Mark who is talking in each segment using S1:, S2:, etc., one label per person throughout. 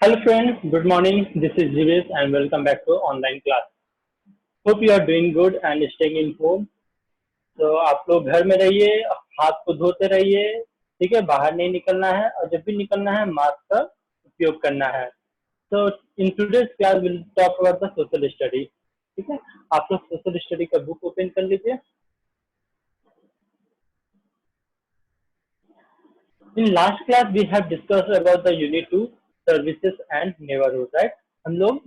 S1: Hello friends, good morning. This is Jivesh and welcome back to online class. Hope you are doing good and staying in home. तो आप लोग घर में रहिए, हाथ को धोते रहिए, ठीक है, बाहर नहीं निकलना है और जब भी निकलना है मास्क का उपयोग करना है. तो in today's class will talk about the social study. ठीक है, आप लोग सोशल स्टडी का बुक ओपन कर लीजिए. In last class we have discussed about the unit 2 services and neighborhood, right? हम लोग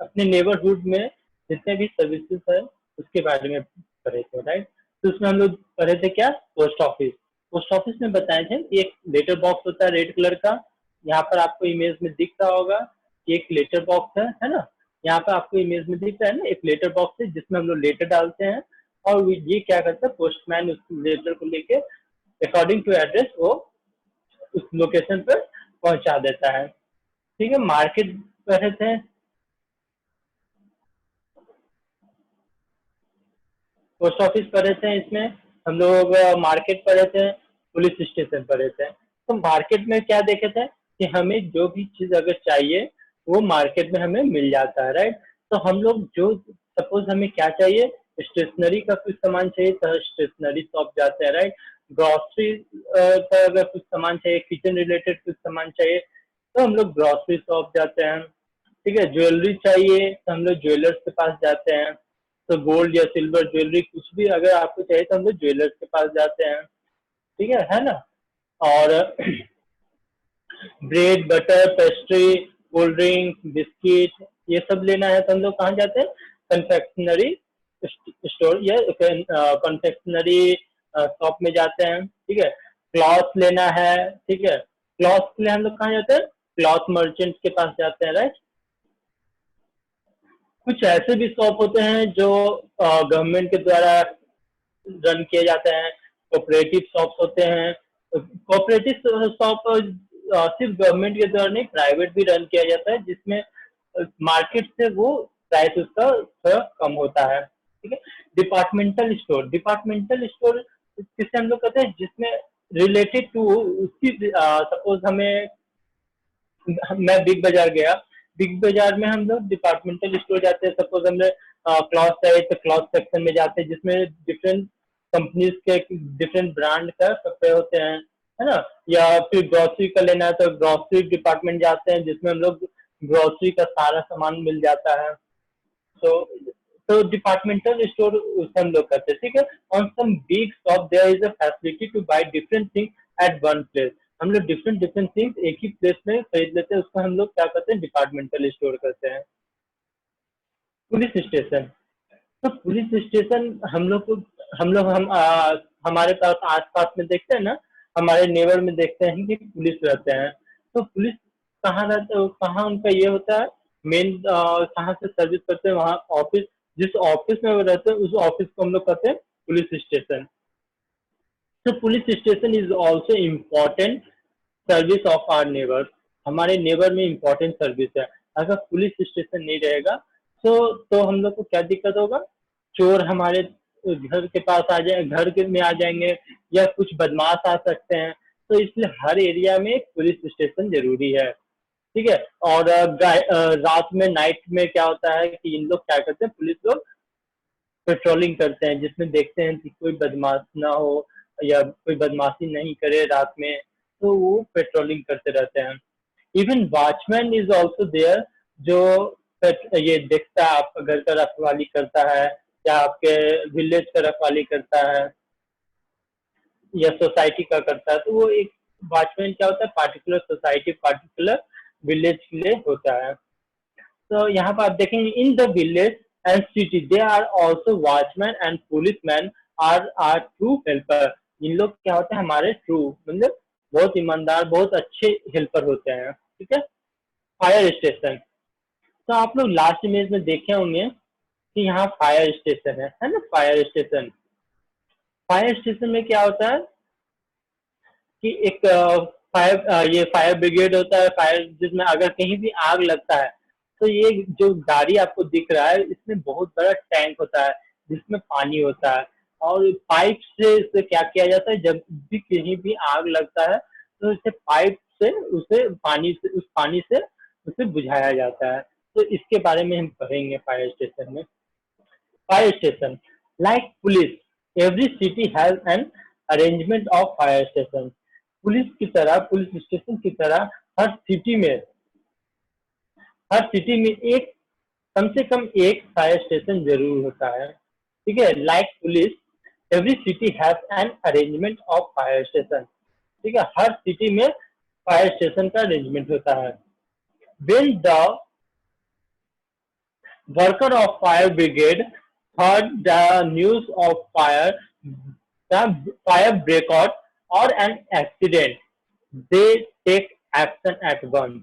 S1: अपने neighborhood में जितने भी सर्विसेज है उसके बारे में पढ़े थे, राइट? तो उसमें हम लोग पढ़े थे क्या? Post office. पोस्ट ऑफिस में बताए थे कि एक लेटर बॉक्स होता है रेड कलर का. यहाँ पर आपको इमेज में दिख रहा होगा कि एक लेटर बॉक्स है ना? यहाँ पर आपको इमेज में दिख रहा है ना, एक लेटर बॉक्स है जिसमें हम लोग लेटर डालते हैं और ये क्या करता है, पोस्टमैन उस लेटर को लेके अकॉर्डिंग टू एड्रेस वो उस लोकेशन पर पहुंचा देता है. ठीक है, मार्केट पढ़े थे, पोस्ट ऑफिस पढ़े थे, इसमें हम लोग मार्केट पढ़े थे, पुलिस स्टेशन पढ़े थे. तो मार्केट में क्या देखे थे कि हमें जो भी चीज अगर चाहिए वो मार्केट में हमें मिल जाता है, राइट? तो हम लोग जो सपोज हमें क्या चाहिए, स्टेशनरी का कुछ सामान चाहिए तो स्टेशनरी शॉप जाते हैं, राइट? ग्रॉसरी का अगर कुछ सामान चाहिए, किचन रिलेटेड कुछ सामान चाहिए तो हम लोग ग्रॉसरी शॉप जाते हैं. ठीक है, ज्वेलरी चाहिए तो हम लोग ज्वेलर्स के पास जाते हैं. तो गोल्ड या सिल्वर ज्वेलरी कुछ भी अगर आपको चाहिए तो हम लोग ज्वेलर्स के पास जाते हैं. ठीक है ना? और bread, butter, pastry, cold drink, biscuit ये सब लेना है तो हम लोग कहाँ जाते हैं? कन्फेक्शनरी स्टोर या कन्फेक्शनरी शॉप में जाते हैं. ठीक है, क्लॉथ लेना है, ठीक है, क्लॉथ के लिए हम लोग कहाँ जाते हैं? क्लॉथ मर्चेंट के पास जाते हैं, राइट? कुछ ऐसे भी शॉप होते हैं जो गवर्नमेंट के द्वारा रन किए जाते हैं, कोऑपरेटिव शॉप्स होते हैं. कोऑपरेटिव शॉप सिर्फ गवर्नमेंट के द्वारा नहीं, प्राइवेट भी रन किया जाता है जिसमें मार्केट से वो प्राइस उसका थोड़ा कम होता है. ठीक है, डिपार्टमेंटल स्टोर किससे हम लोग कहते हैं? जिसमें रिलेटेड टू उसकी सपोज हमें, मैं बिग बाजार गया, बिग बाजार में हम लोग डिपार्टमेंटल स्टोर जाते हैं. सपोज हमने क्लॉथ चाहिए तो क्लॉथ सेक्शन में जाते हैं जिसमें डिफरेंट कंपनीज के डिफरेंट ब्रांड का कपड़े होते हैं, है ना? या फिर ग्रोसरी का लेना है तो ग्रोसरी डिपार्टमेंट जाते हैं जिसमें हम लोग ग्रोसरी का सारा सामान मिल जाता है. तो डिपार्टमेंटल स्टोर हम लोग करते हैं. ठीक है, on some big shop there is a facility to buy different thing at one place. हम लोग डिफरेंट थिंग्स एक ही प्लेस में खरीद लेते हैं, उसको हम लोग क्या करते हैं? डिपार्टमेंटल स्टोर करते हैं. Police station. तो पुलिस स्टेशन हमारे पास आसपास में देखते हैं ना, हमारे नेबर में देखते हैं कि पुलिस रहते हैं. तो पुलिस कहाँ रहते हैं, कहाँ उनका ये होता है मेन, कहाँ से सर्विस करते हैं? वहाँ ऑफिस, जिस ऑफिस में वो रहते हैं उस ऑफिस को हम लोग कहते हैं पुलिस स्टेशन. तो police station is also important service of our neighbour. हमारे नेबर में इम्पोर्टेंट सर्विस है. अगर पुलिस स्टेशन नहीं रहेगा तो हम लोग को क्या दिक्कत होगा? चोर हमारे घर के पास आ जाए, में आ जाएंगे या कुछ बदमाश आ सकते हैं. तो इसलिए हर एरिया में पुलिस स्टेशन जरूरी है. ठीक है, और रात में, नाइट में क्या होता है कि इन लोग क्या करते हैं, पुलिस लोग पेट्रोलिंग करते हैं जिसमें देखते हैं कि कोई बदमाश ना हो या कोई बदमाशी नहीं करे रात में, तो वो पेट्रोलिंग करते रहते हैं. Even watchman is also there जो ये देखता है आपका घर का रखवाली करता है या आपके विलेज का रखवाली करता है या सोसाइटी का करता है. तो वो एक वॉचमैन क्या होता है? पार्टिकुलर सोसाइटी, पार्टिकुलर विलेज के लिए होता है. तो यहाँ पर आप देखेंगे in the village and city they are also watchman and policeman are true helper. इन लोग क्या होते हैं? हमारे ट्रू मतलब बहुत ईमानदार, बहुत अच्छे हेल्पर होते हैं. ठीक है. Fire station. तो आप लोग लास्ट इमेज में देखे होंगे कि यहाँ फायर स्टेशन है ना? Fire station. फायर स्टेशन में क्या होता है कि एक ये फायर ब्रिगेड होता है. फायर जिसमें अगर कहीं भी आग लगता है तो ये जो गाड़ी आपको दिख रहा है इसमें बहुत बड़ा टैंक होता है जिसमें पानी होता है और पाइप से इसे क्या किया जाता है, जब भी कहीं भी आग लगता है तो इसे पाइप से उसे पानी से, उस पानी से उसे बुझाया जाता है। तो इसके बारे में हम पढ़ेंगे फायर स्टेशन में। Fire station like police, every city has an arrangement of fire station. Police की तरह, पुलिस स्टेशन की तरह हर सिटी में, हर सिटी में एक, कम से कम एक फायर स्टेशन जरूर होता है। ठीक है, like police every city has an arrangement of fire station. ठीक है, हर सिटी में फायर स्टेशन का अरेंजमेंट होता है। When the worker of fire brigade heard the news of fire, the fire breakout or an accident, they take action at once।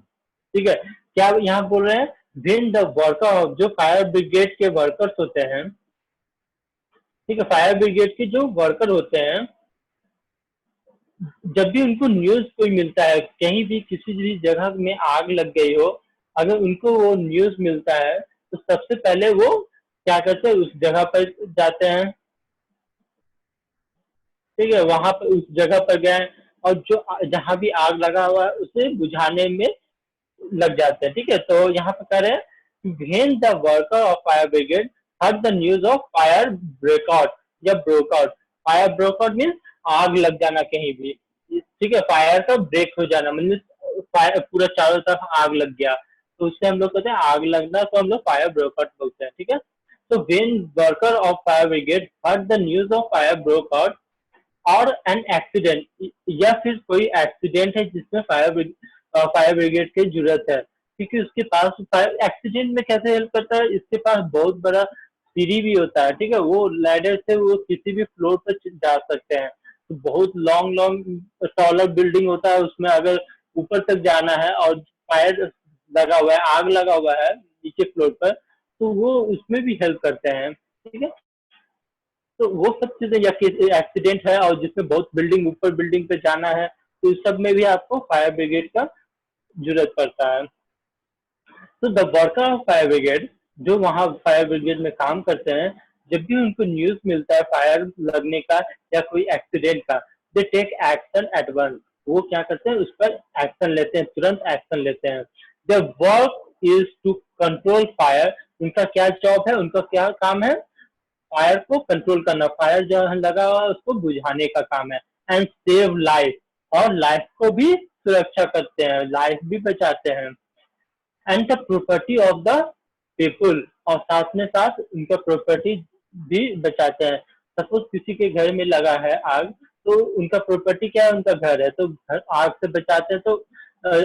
S1: ठीक है, क्या यहाँ बोल रहे हैं, when the worker of, जो फायर ब्रिगेड के वर्कर्स होते हैं, ठीक है, फायर ब्रिगेड के जो वर्कर होते हैं, जब भी उनको न्यूज कोई मिलता है, कहीं भी किसी भी जगह में आग लग गई हो, अगर उनको वो न्यूज मिलता है तो सबसे पहले वो क्या करते हैं, उस जगह पर जाते हैं। ठीक है, वहां पर उस जगह पर गए और जो जहां भी आग लगा हुआ है उसे बुझाने में लग जाते हैं। ठीक है, तो यहाँ पर कह रहे हैं when the worker of fire brigade heard the news of fire breakout या ब्रोकआउट। फायर ब्रोकआउट मीन्स आग लग जाना कहीं भी। ठीक है, फायर का ब्रेक हो जाना मतलब फायर पूरा चारों तरफ आग लग गया, तो उससे हम लोग कहते हैं आग लगना, तो हम लोग फायर ब्रोकआउट बोलते हैं। ठीक है, तो when worker of fire brigade heard the news of fire broke out और एन एक्सीडेंट, या फिर कोई एक्सीडेंट है जिसमें फायर ब्रिगेड की जरूरत है, क्योंकि उसके पास फायर एक्सीडेंट में कैसे हेल्प करता है, इसके पास बहुत बड़ा सीढ़ी भी होता है। ठीक है, वो लैडर से वो किसी भी फ्लोर पर जा सकते हैं। तो बहुत लॉन्ग लॉन्ग टॉलर बिल्डिंग होता है, उसमें अगर ऊपर तक जाना है और फायर लगा हुआ है, आग लगा हुआ है नीचे फ्लोर पर, तो वो उसमें भी हेल्प करते हैं। ठीक है, तो वो सब चीजें, या एक्सीडेंट है और जिसमें बहुत बिल्डिंग ऊपर बिल्डिंग पे जाना है, तो इस सब में भी आपको फायर ब्रिगेड का जरूरत पड़ता है। तो the worker of fire brigade, जो वहां फायर ब्रिगेड में काम करते हैं, जब भी उनको न्यूज मिलता है फायर लगने का या कोई एक्सीडेंट का, they take action at once. वो क्या करते हैं, उस पर एक्शन लेते हैं, तुरंत एक्शन लेते हैं। The work is to control fire. उनका क्या जॉब है, उनका क्या काम है, फायर को कंट्रोल करना, फायर जो लगा हुआ है उसको बुझाने का काम है। एंड सेव लाइफ, और लाइफ को भी सुरक्षा करते हैं, लाइफ भी बचाते हैं। And the property of the people, और साथ में साथ उनका प्रॉपर्टी भी बचाते हैं। सपोज किसी के घर में लगा है आग, तो उनका प्रॉपर्टी क्या है, उनका घर है, तो घर आग से बचाते हैं। तो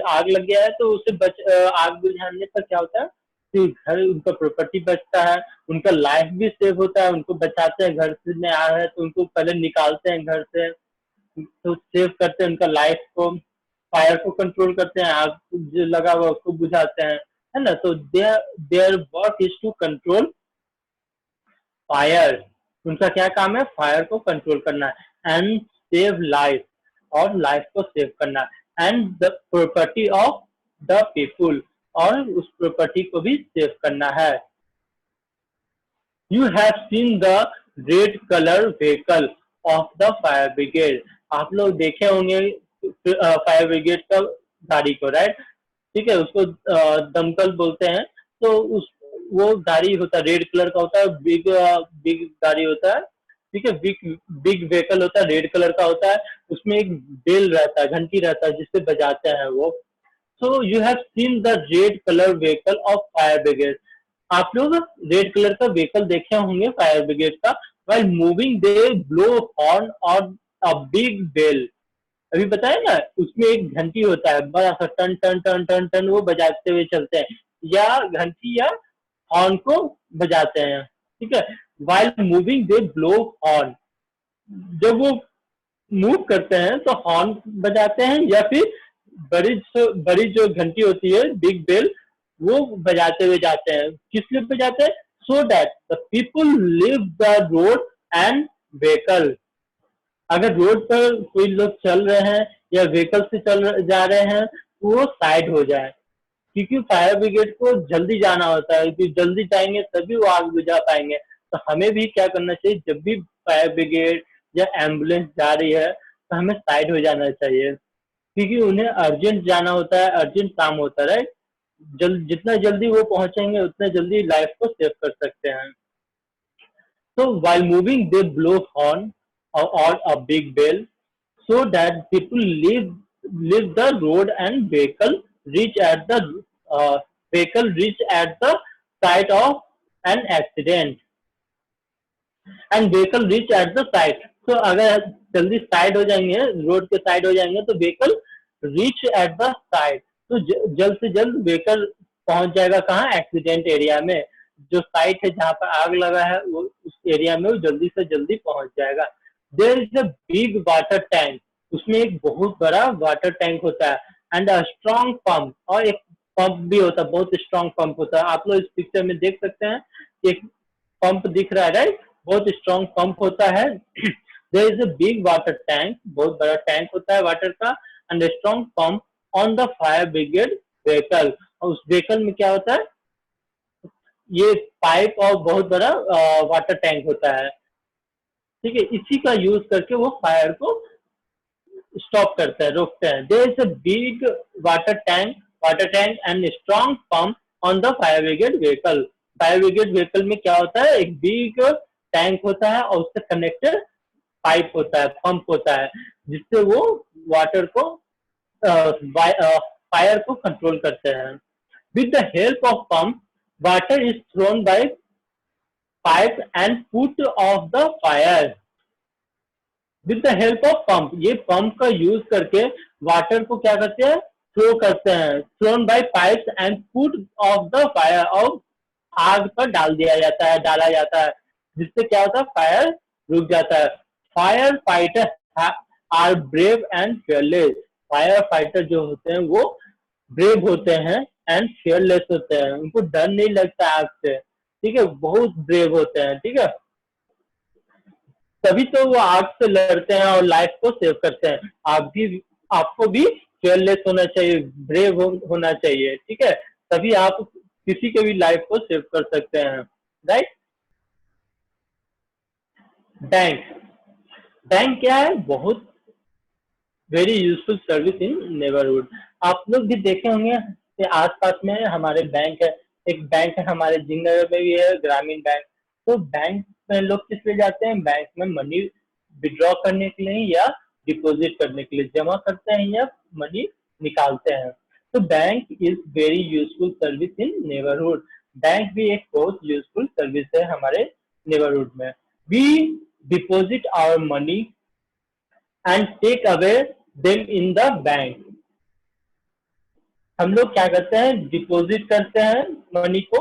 S1: आग लग गया है तो उसे आग बुझाने पर क्या होता है कि घर, उनका प्रॉपर्टी बचता है, उनका लाइफ भी सेव होता है, उनको बचाते हैं। घर से में आ रहा है तो उनको पहले निकालते हैं घर से, तो सेव करते हैं उनका लाइफ को, फायर को कंट्रोल करते हैं, आग जो लगा हुआ उसको बुझाते हैं, है ना। तो there there work is to control fire. उनका क्या काम है, फायर को कंट्रोल करना है। एंड सेव लाइफ, और लाइफ को सेव करना। And the property of the people, और उस प्रॉपर्टी को भी सेव करना है। You have seen the red color vehicle of the fire brigade। आप लोग देखे होंगे फायर ब्रिगेड का गाड़ी को, राइट। ठीक है, उसको दमकल बोलते हैं। तो उस वो गाड़ी होता है, रेड कलर का होता है, बिग बिग गाड़ी होता है। ठीक है, बिग बिग व्हीकल होता है, रेड कलर का होता है। उसमें एक बेल रहता है, घंटी रहता है, जिससे बजाते हैं वो। So you have seen the red colour vehicle of fire brigade. आप लोग रेड कलर का व्हीकल देखे होंगे फायर ब्रिगेड का। वाइल मूविंग दे ब्लो हॉर्न और अ बिग बेल। अभी बताया ना, उसमें एक घंटी होता है बड़ा सा, टन टन टन टन टन, वो बजाते हुए चलते हैं, या घंटी या हॉर्न को बजाते हैं। ठीक है, वाइल मूविंग दे ब्लो हॉर्न। जब वो मूव करते हैं तो हॉर्न बजाते हैं, या फिर बड़ी जो घंटी होती है, बिग बेल, वो बजाते हुए जाते हैं। किस लिए बजाते हैं, so that the people leave the road and vehicle. अगर रोड पर कोई लोग चल रहे हैं या व्हीकल से जा रहे हैं तो वो साइड हो जाए, क्योंकि फायर ब्रिगेड को जल्दी जाना होता है, क्योंकि जल्दी जाएंगे तभी वो आग बुझा पाएंगे। तो हमें भी क्या करना चाहिए, जब भी फायर ब्रिगेड या एम्बुलेंस जा रही है तो हमें साइड हो जाना चाहिए, क्योंकि उन्हें अर्जेंट जाना होता है, अर्जेंट काम होता है, राइट। जितना जल्दी वो पहुंचेंगे उतना जल्दी लाइफ को सेव कर सकते हैं। So while moving, they blow horn or a big bell so that people leave the road and uh, vehicle reach at the site of an accident and vehicle reach at the site. So अगर जल्दी side हो जाएंगे, road के side हो जाएंगे तो vehicle reach at the site, तो जल्द से जल्द vehicle पहुंच जाएगा कहाँ, एक्सीडेंट एरिया में। जो साइट है जहाँ पर आग लगा है वो उस एरिया में वो जल्दी से जल्दी पहुंच जाएगा। There is a big water tank, उसमें एक बहुत बड़ा वाटर टैंक होता है एंड अ स्ट्रॉन्ग पंप, और एक पंप भी होता है, बहुत स्ट्रॉन्ग पंप होता है। आप लोग इस पिक्चर में देख सकते हैं एक पंप दिख रहा है, राइट, बहुत स्ट्रॉन्ग पंप होता है। There is a big water tank, बहुत बड़ा टैंक होता है वाटर का, and strong pump on the fire brigade vehicle. और उस व्हीकल में क्या होता है, ये पाइप और बहुत बड़ा वाटर टैंक होता है, ठीक है। इसी का यूज करके वो फायर को स्टॉप करते हैं, रोकते हैं। There is a big water tank and strong pump on the fire brigade vehicle. Fire brigade vehicle में क्या होता है, एक बिग टैंक होता है और उससे कनेक्टेड पाइप होता है, पंप होता है, जिससे वो वाटर को फायर को कंट्रोल करते हैं। With the help of pump, water is thrown by pipe and put off the fire. With the help of pump, ये पंप का यूज करके वाटर को क्या करते हैं, थ्रो करते हैं, thrown by pipes and put off the fire, और आग पर डाला जाता है, जिससे क्या होता है, फायर रुक जाता है। Fire fighter are brave and fearless, fire fighter जो होते हैं वो ब्रेव होते हैं एंड फियरलेस होते हैं, उनको डर नहीं लगता आग से, ठीक है, बहुत ब्रेव होते हैं, ठीक है। तभी तो वो आग से लड़ते हैं और लाइफ को सेव करते हैं। आपको भी फियरलेस होना चाहिए, ब्रेव होना चाहिए, ठीक है, तभी आप किसी के भी लाइफ को सेव कर सकते हैं, राइट। बैंक, बैंक क्या है, बहुत very useful service in neighbourhood. आप लोग भी देखे होंगे कि आसपास में हमारे बैंक है, एक बैंक है हमारे जिंगनगर में भी है, ग्रामीण बैंक। तो बैंक में लोग किस लिए जाते हैं, बैंक में मनी विड्रॉ करने के लिए या डिपॉजिट करने के लिए, जमा करते हैं या मनी निकालते हैं। तो bank is very useful service in neighbourhood, bank भी एक बहुत यूजफुल सर्विस है हमारे नेबरहुड में। We deposit our money and take away them in the bank. हम लोग क्या करते हैं, डिपॉजिट करते हैं मनी को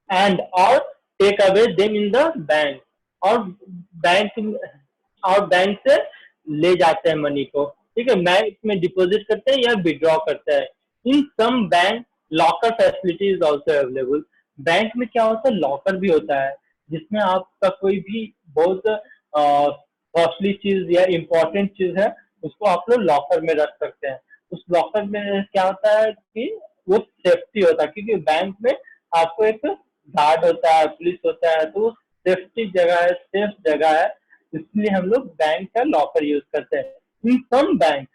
S1: एंड और take away them in the bank, और बैंक से ले जाते हैं मनी को, ठीक है, बैंक में डिपॉजिट करते हैं या विड्रॉ करते हैं। In some bank locker facility is also available, bank में क्या होता है, लॉकर भी होता है, जिसमें आपका कोई भी बहुत कॉस्टली चीज या इम्पोर्टेंट चीज है उसको आप लोग लॉकर में रख सकते हैं। उस लॉकर में क्या होता है कि वो सेफ्टी होता है, क्योंकि बैंक में आपको एक गार्ड होता है, पुलिस होता है, तो सेफ्टी जगह है, सेफ जगह है, इसलिए हम लोग बैंक का लॉकर यूज करते हैं। इन सम बैंक,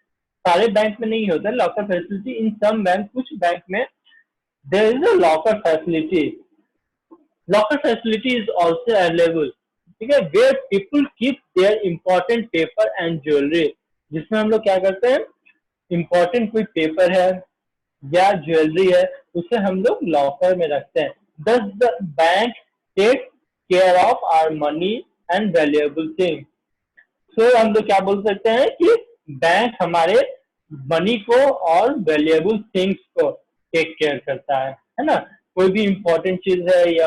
S1: सारे बैंक में नहीं होता locker facility, in some bank, कुछ बैंक में there is a locker facility. Locker facility is also available, ठीक है, where people keep their important paper and jewellery, जिसमें हम लोग क्या करते हैं, इंपॉर्टेंट कोई पेपर है या ज्वेलरी है उसे हम लोग लॉकर में रखते हैं। Thus the bank take care of our money and valuable thing. So हम लोग क्या बोल सकते हैं कि बैंक हमारे मनी को और वैल्यूएबल थिंग्स को टेक केयर करता है ना। कोई भी इंपॉर्टेंट चीज है या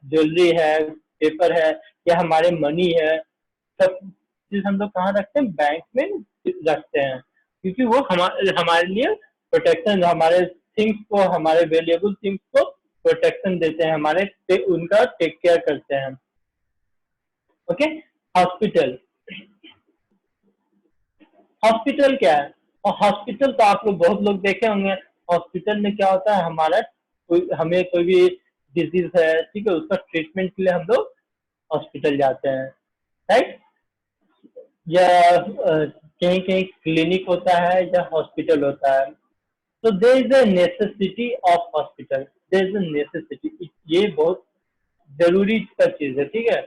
S1: ज्वेलरी है, पेपर है या हमारे मनी है, सब चीज हम लोग कहाँ रखते हैं, बैंक में रखते हैं, क्योंकि वो हमारे लिए प्रोटेक्शन, हमारे थिंग्स को, हमारे वैल्यूएबल थिंग्स को प्रोटेक्शन देते हैं, उनका टेक केयर करते हैं। ओके, हॉस्पिटल, हॉस्पिटल क्या है, और हॉस्पिटल तो आप लोग बहुत लोग देखे होंगे। हॉस्पिटल में क्या होता है, हमें कोई भी डिजीज है, ठीक है, उसका ट्रीटमेंट के लिए हम लोग हॉस्पिटल जाते हैं, राइट, या कहीं कहीं क्लिनिक होता है या हॉस्पिटल होता है। So there is a necessity of hospital. There is a necessity. ये बहुत जरूरी का चीज है, ठीक है।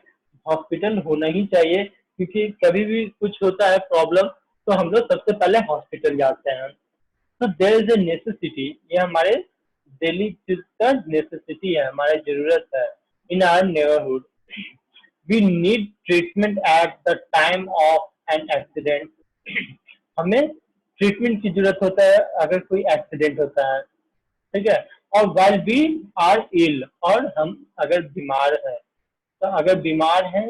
S1: हॉस्पिटल होना ही चाहिए, क्योंकि कभी भी कुछ होता है प्रॉब्लम, तो हम लोग सबसे पहले हॉस्पिटल जाते हैं। तो देयर इज ए नेसेसिटी, ये हमारे डेली चीज का नेसेसिटी है, हमारी जरूरत है। In our neighbourhood we need treatment at the time of an accident. हमें ट्रीटमेंट की जरूरत होता है अगर कोई एक्सीडेंट होता है, ठीक है। और वाइल वी आर इल, और हम अगर बीमार है, तो अगर बीमार है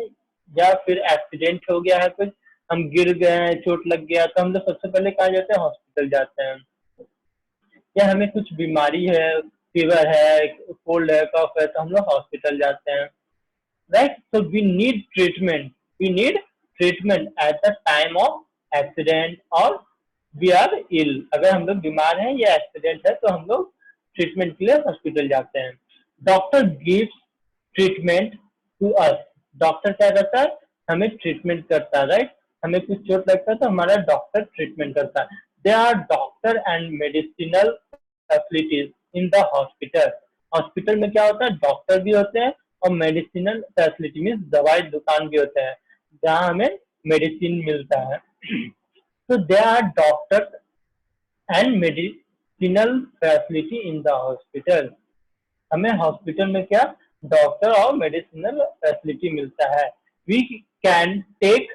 S1: या फिर एक्सीडेंट हो गया है कुछ, हम गिर गए हैं, चोट लग गया, तो हम लोग सबसे पहले कहाँ जाते हैं? हॉस्पिटल जाते हैं। या हमें कुछ बीमारी है, फीवर है, कोल्ड है, कफ है, तो हम लोग हॉस्पिटल जाते हैं, right. So we need treatment at the time of accident और वी आर इल। अगर हम लोग बीमार हैं या एक्सीडेंट है, तो हम लोग ट्रीटमेंट के लिए हॉस्पिटल जाते हैं। Doctor gives treatment to us. Doctor क्या करता है? हमें ट्रीटमेंट करता है, राइट। हमें कुछ चोट लगता है तो हमारा डॉक्टर ट्रीटमेंट करता है। They are doctor and medicinal facilities in the hospital. Hospital में क्या होता है? डॉक्टर भी होते हैं और मेडिसिनल फैसिलिटी मीन्स दवाई दुकान भी होते हैं, जहाँ हमें मेडिसिन मिलता है। तो they are doctor and medicinal facility in the hospital. हमें हॉस्पिटल में क्या? डॉक्टर और मेडिसिनल फैसिलिटी मिलता है। We can take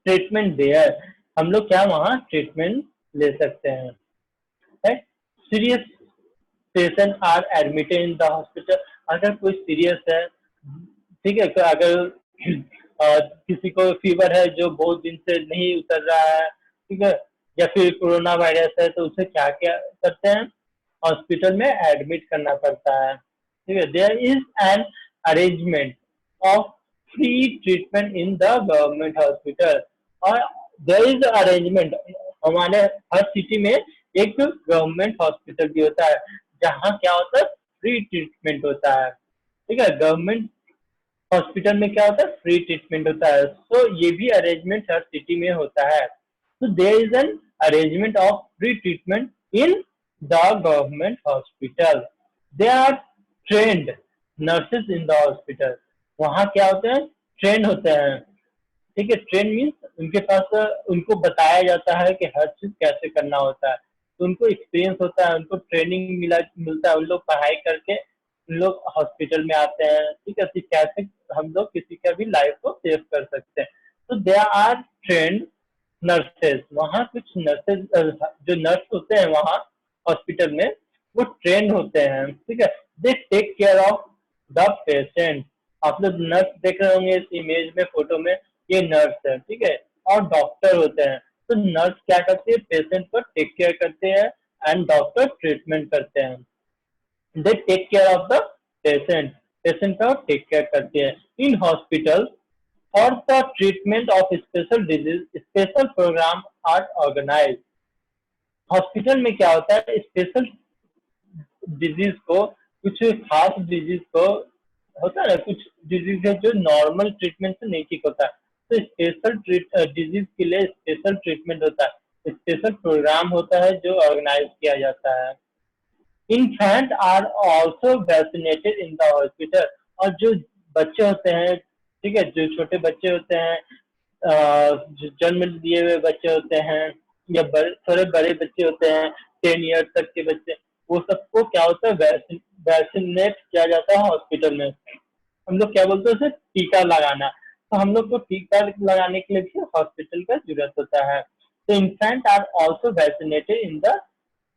S1: treatment there. हम लोग क्या वहाँ ट्रीटमेंट ले सकते हैं, right. Serious patient are admitted in the hospital. अगर कोई सीरियस है, ठीक है, तो अगर किसी को फीवर है जो बहुत दिन से नहीं उतर रहा है, ठीक है, या फिर कोरोना वायरस है, तो उसे क्या क्या करते हैं? हॉस्पिटल में एडमिट करना पड़ता है, ठीक है। There is an arrangement of free treatment in the government hospital. और देयर इज अरेंजमेंट, हमारे हर सिटी में एक गवर्नमेंट हॉस्पिटल भी होता है, जहाँ क्या होता है? फ्री ट्रीटमेंट होता है, ठीक है। गवर्नमेंट हॉस्पिटल में क्या होता है? फ्री ट्रीटमेंट होता है। तो ये भी अरेंजमेंट हर सिटी में होता है। तो there is an arrangement of free treatment in the government hospital. They are trained nurses in the hospital. वहाँ क्या होते हैं? ट्रेन होते हैं, ठीक है। ट्रेन मीन्स उनके पास, उनको बताया जाता है कि हर चीज कैसे करना होता है, तो उनको एक्सपीरियंस होता है, उनको ट्रेनिंग मिलता है। उन लोग पढ़ाई करके उन लोग हॉस्पिटल में आते हैं, ठीक है, तो कैसे हम लोग किसी का भी लाइफ को सेव कर सकते हैं। तो दे आर ट्रेंड नर्सेज। वहाँ कुछ नर्सेज, जो नर्स होते हैं वहाँ हॉस्पिटल में, वो ट्रेंड होते हैं, ठीक है। They take care of the patient. आप लोग नर्स देख रहे होंगे इस इमेज में, फोटो में, ये नर्स है, ठीक है। और डॉक्टर होते हैं। तो नर्स क्या करते हैं? पेशेंट को टेक केयर करते हैं एंड डॉक्टर ट्रीटमेंट करते हैं। They take care of the patient. Patient का टेक केयर करते हैं। In hospital for the treatment of special disease special programme are organise. Hospital में क्या होता है? स्पेशल डिजीज को, कुछ खास डिजीज को होता है ना, कुछ डिजीज है जो नॉर्मल ट्रीटमेंट से नहीं ठीक होता है, तो स्पेशल डिजीज के लिए स्पेशल ट्रीटमेंट होता है, स्पेशल प्रोग्राम होता है जो ऑर्गेनाइज किया जाता है। Infant are also vaccinated in the hospital. और जो बच्चे होते हैं, ठीक है, जो छोटे बच्चे होते हैं, जो जन्म दिए हुए बच्चे होते हैं, या थोड़े बड़े बच्चे होते हैं, 10 ईयर तक के बच्चे, वो सबको क्या होता है? वैक्सीनेट किया जाता है हॉस्पिटल में। हम लोग क्या बोलते हैं उसे? टीका लगाना। तो हम लोग को टीका लगाने के लिए भी हॉस्पिटल का जरूरत होता है। तो infant are also vaccinated in the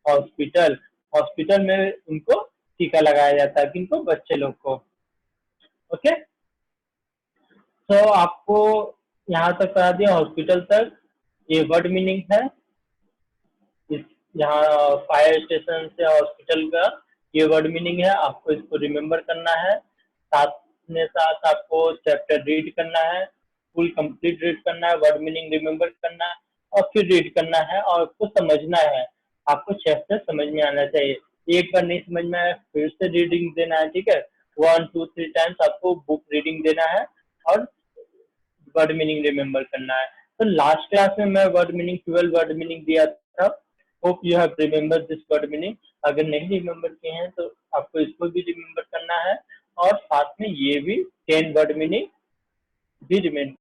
S1: hospital. Hospital में उनको टीका लगाया जाता है, किनको? बच्चे लोग को। ओके, तो आपको यहाँ तक करा दिया, हॉस्पिटल तक। ये वर्ड मीनिंग है इस, यहाँ फायर स्टेशन से हॉस्पिटल का ये वर्ड मीनिंग है। आपको इसको रिमेम्बर करना है, साथ में साथ आपको चैप्टर रीड करना है, फुल कंप्लीट रीड करना है, वर्ड मीनिंग रिमेम्बर करना है, और फिर रीड करना है, और आपको समझना है। आपको चैप्टर समझ में आना चाहिए। एक बार नहीं समझ में आया फिर से रीडिंग देना है, ठीक है। 1 2 3 टाइम्स आपको बुक रीडिंग देना है और वर्ड मीनिंग रिमेम्बर करना है। तो लास्ट क्लास में मैं वर्ड मीनिंग 12 वर्ड मीनिंग दिया था, hope you have remember this word meaning. अगर नहीं रिमेम्बर किए हैं तो आपको इसको भी रिमेम्बर करना है, और साथ में ये भी 10 वर्ड मीनिंग भी रिमेम्बर